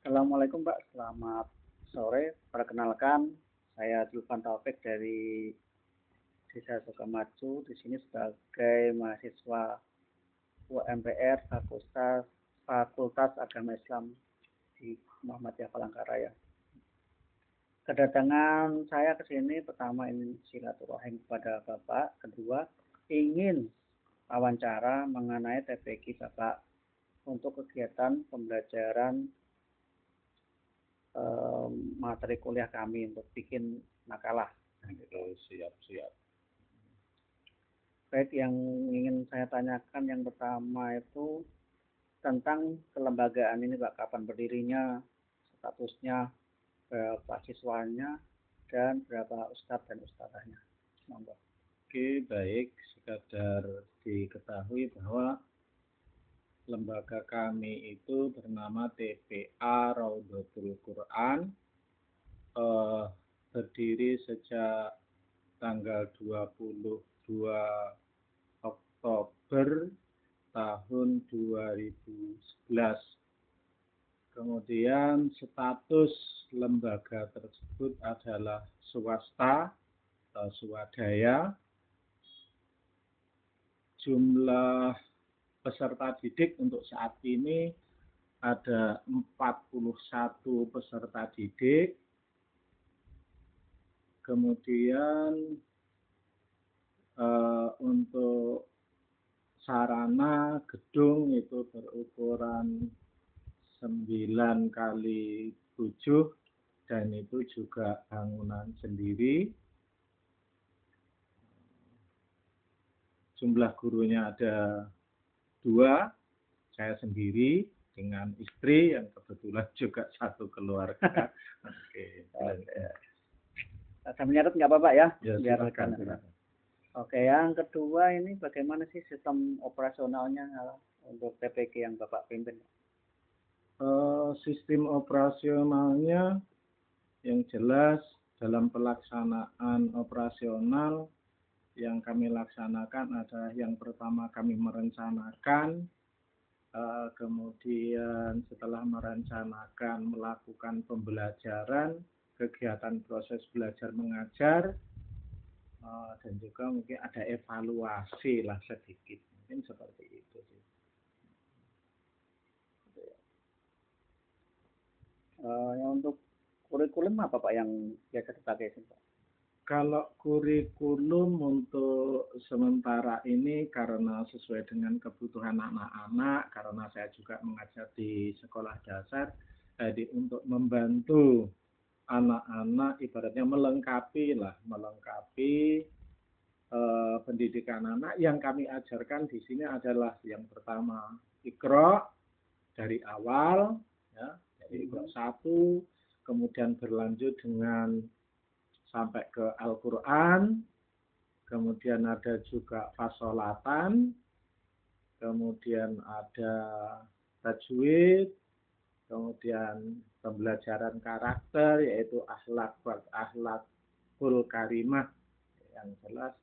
Assalamualaikum Pak, selamat sore. Perkenalkan, saya Zulfan Taufik dari Desa Sukamaju. Di sini sebagai mahasiswa UMPR Fakultas Agama Islam di Muhammadiyah Palangkaraya. Kedatangan saya ke sini pertama ingin silaturahim kepada Bapak, kedua ingin wawancara mengenai TPQ Bapak untuk kegiatan pembelajaran materi kuliah kami untuk bikin makalah. Siap. Baik, yang ingin saya tanyakan yang pertama itu tentang kelembagaan ini Pak, kapan berdirinya, statusnya, berapa siswanya, dan berapa ustadz dan ustadzahnya. Monggo. Oke, baik. Sekadar diketahui bahwa lembaga kami itu bernama TPA Raudhatul Quran, berdiri sejak tanggal 22 Oktober tahun 2011. Kemudian status lembaga tersebut adalah swasta atau swadaya. Jumlah peserta didik untuk saat ini ada 41 peserta didik. Kemudian untuk sarana gedung itu berukuran 9 kali 7 dan itu juga bangunan sendiri. Jumlah gurunya ada 2, saya sendiri dengan istri yang kebetulan juga satu keluarga. Oke. Saya nyatet nggak apa-apa ya? Ya, silakan. Oke, yang kedua ini bagaimana sih sistem operasionalnya untuk TPQ yang Bapak pimpin? Sistem operasionalnya yang jelas dalam pelaksanaan operasional yang kami laksanakan adalah yang pertama kami merencanakan, kemudian setelah merencanakan melakukan pembelajaran, kegiatan proses belajar mengajar, dan juga mungkin ada evaluasi lah sedikit, mungkin seperti itu sih. Untuk kurikulum apa Pak yang biasa dipakai sih Pak? Kalau kurikulum untuk sementara ini karena sesuai dengan kebutuhan anak-anak, karena saya juga mengajar di sekolah dasar, jadi untuk membantu anak-anak ibaratnya melengkapi pendidikan anak yang kami ajarkan di sini adalah yang pertama Iqra dari awal, ya, jadi Iqra 1, kemudian berlanjut dengan sampai ke Al-Quran, kemudian ada juga fasolatan, kemudian ada tajwid, kemudian pembelajaran karakter yaitu akhlakul karimah, yang jelas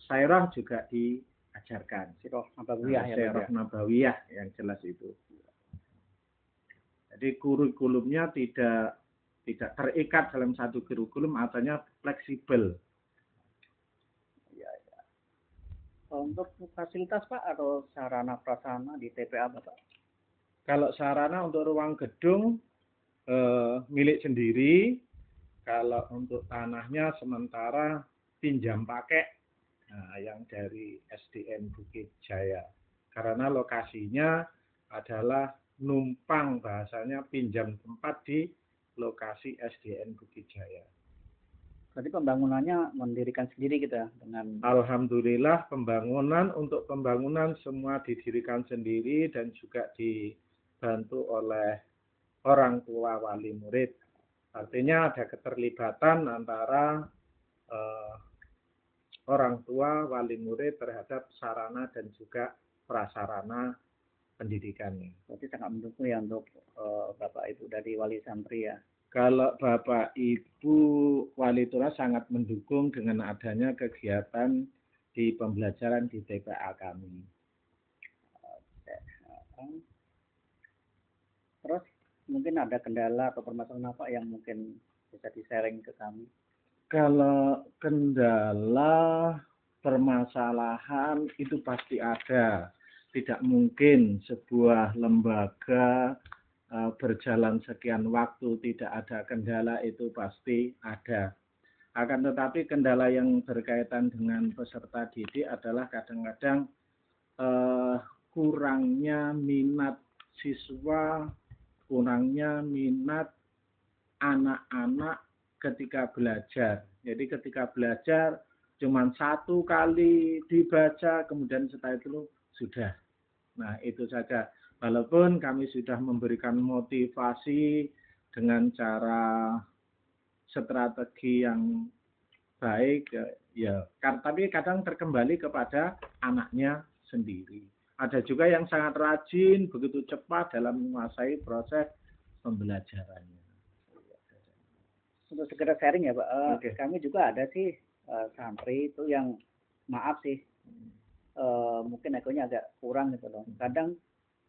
Sairah juga diajarkan. Sirah Nabawiyah Sairah Nabawiyah yang jelas itu. Jadi kurikulumnya tidak terikat dalam satu kurikulum, artinya fleksibel. Ya. Untuk fasilitas Pak atau sarana prasarana di TPA Bapak? Kalau sarana untuk ruang gedung milik sendiri, kalau untuk tanahnya sementara pinjam pakai, yang dari SDN Bukit Jaya. Karena lokasinya adalah numpang, bahasanya pinjam tempat di lokasi SDN Bukit Jaya. Berarti pembangunannya mendirikan sendiri gitu ya dengan. Alhamdulillah pembangunan semua didirikan sendiri dan juga dibantu oleh orang tua wali murid. Artinya ada keterlibatan antara orang tua wali murid terhadap sarana dan juga prasarana pendidikannya. Berarti sangat mendukung ya untuk Bapak Ibu dari wali santri ya. Kalau Bapak Ibu wali tura sangat mendukung dengan adanya kegiatan di pembelajaran di TPA kami. Terus mungkin ada kendala atau permasalahan apa yang mungkin bisa di-sharing ke kami? Kalau kendala, permasalahan itu pasti ada. Tidak mungkin sebuah lembaga berjalan sekian waktu tidak ada kendala, itu pasti ada. Akan tetapi kendala yang berkaitan dengan peserta didik adalah kadang-kadang kurangnya minat siswa, kurangnya minat anak-anak ketika belajar. Jadi ketika belajar cuma satu kali dibaca, kemudian setelah itu sudah. Nah, itu saja. Walaupun kami sudah memberikan motivasi dengan cara strategi yang baik, ya, tapi kadang terkembali kepada anaknya sendiri. Ada juga yang sangat rajin, begitu cepat dalam menguasai proses pembelajarannya. Untuk segera sharing ya Pak, Oke. kami juga ada sih santri itu yang maaf sih, mungkin ekonya agak kurang gitu loh. Kadang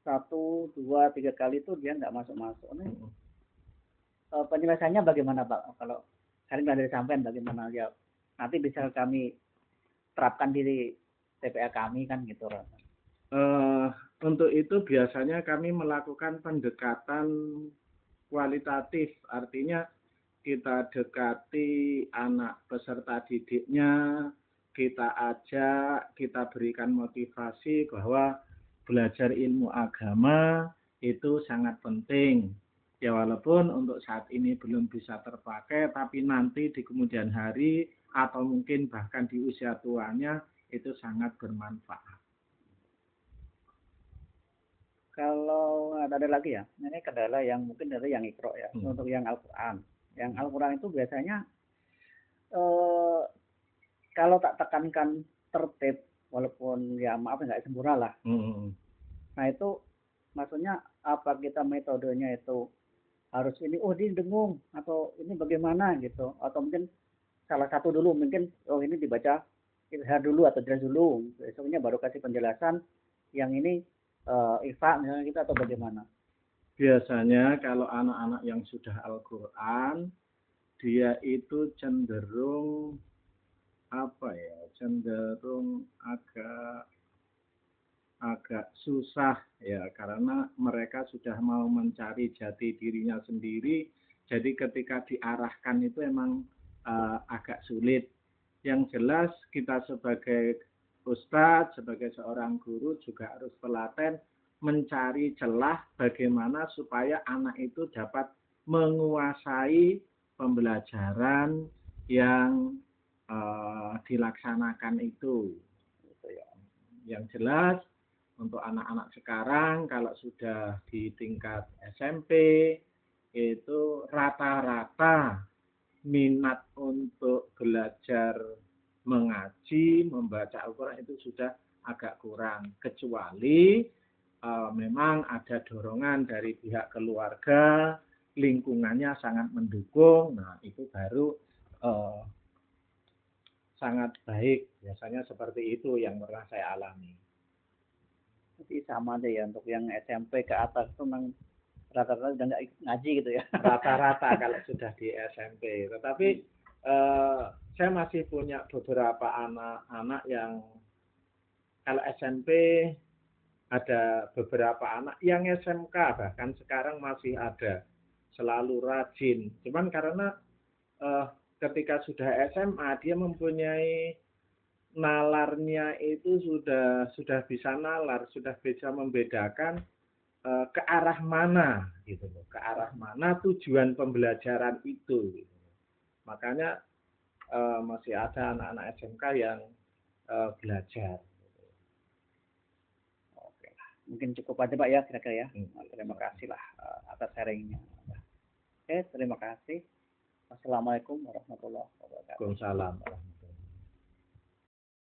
1, 2, 3 kali itu dia nggak masuk-masuk. Nih, penjelasannya bagaimana Pak? Kalau sharing dari sampean bagaimana ya? Nanti bisa kami terapkan di TPA kami kan gitu. Untuk itu biasanya kami melakukan pendekatan kualitatif, artinya kita dekati anak peserta didiknya, kita ajak, kita berikan motivasi bahwa belajar ilmu agama itu sangat penting. Ya walaupun untuk saat ini belum bisa terpakai, tapi nanti di kemudian hari atau mungkin bahkan di usia tuanya itu sangat bermanfaat. Kalau ada lagi ya, ini kendala yang mungkin dari yang Iqra ya, untuk yang Al-Quran. Yang Al-Quran itu biasanya kalau tak tekankan tertib, walaupun ya maaf nggak sempurna lah. Nah itu maksudnya apa kita metodenya itu harus ini, oh ini dengung atau ini bagaimana gitu, atau mungkin salah satu dulu mungkin, oh ini dibaca Ilhar dulu atau jelas dulu, besoknya baru kasih penjelasan yang ini Ifa misalnya gitu atau bagaimana? Biasanya kalau anak-anak yang sudah Al-Quran, dia itu cenderung cenderung agak susah ya, karena mereka sudah mau mencari jati dirinya sendiri. Jadi ketika diarahkan itu emang agak sulit. Yang jelas kita sebagai ustadz, sebagai seorang guru juga harus telaten mencari celah bagaimana supaya anak itu dapat menguasai pembelajaran yang dilaksanakan itu. Yang jelas untuk anak-anak sekarang kalau sudah di tingkat SMP itu rata-rata minat untuk belajar mengaji, membaca Al-Quran itu sudah agak kurang. Kecuali memang ada dorongan dari pihak keluarga, lingkungannya sangat mendukung, nah itu baru sangat baik. Biasanya seperti itu yang pernah saya alami. Jadi sama aja ya, untuk yang SMP ke atas itu memang rata-rata udah nggak ngaji gitu ya. Rata-rata kalau sudah di SMP. Tetapi saya masih punya beberapa anak-anak yang kalau SMP ada beberapa anak, yang SMK bahkan sekarang masih ada, selalu rajin. Cuman karena ketika sudah SMA dia mempunyai nalarnya itu sudah bisa nalar, sudah bisa membedakan ke arah mana gitu loh, ke arah mana tujuan pembelajaran itu gitu. Makanya masih ada anak-anak SMK yang belajar. Oke, mungkin cukup aja Pak ya kira-kira ya. Terima kasih lah atas sharingnya. Oke, terima kasih. Assalamualaikum warahmatullahi wabarakatuh. Waalaikumsalam.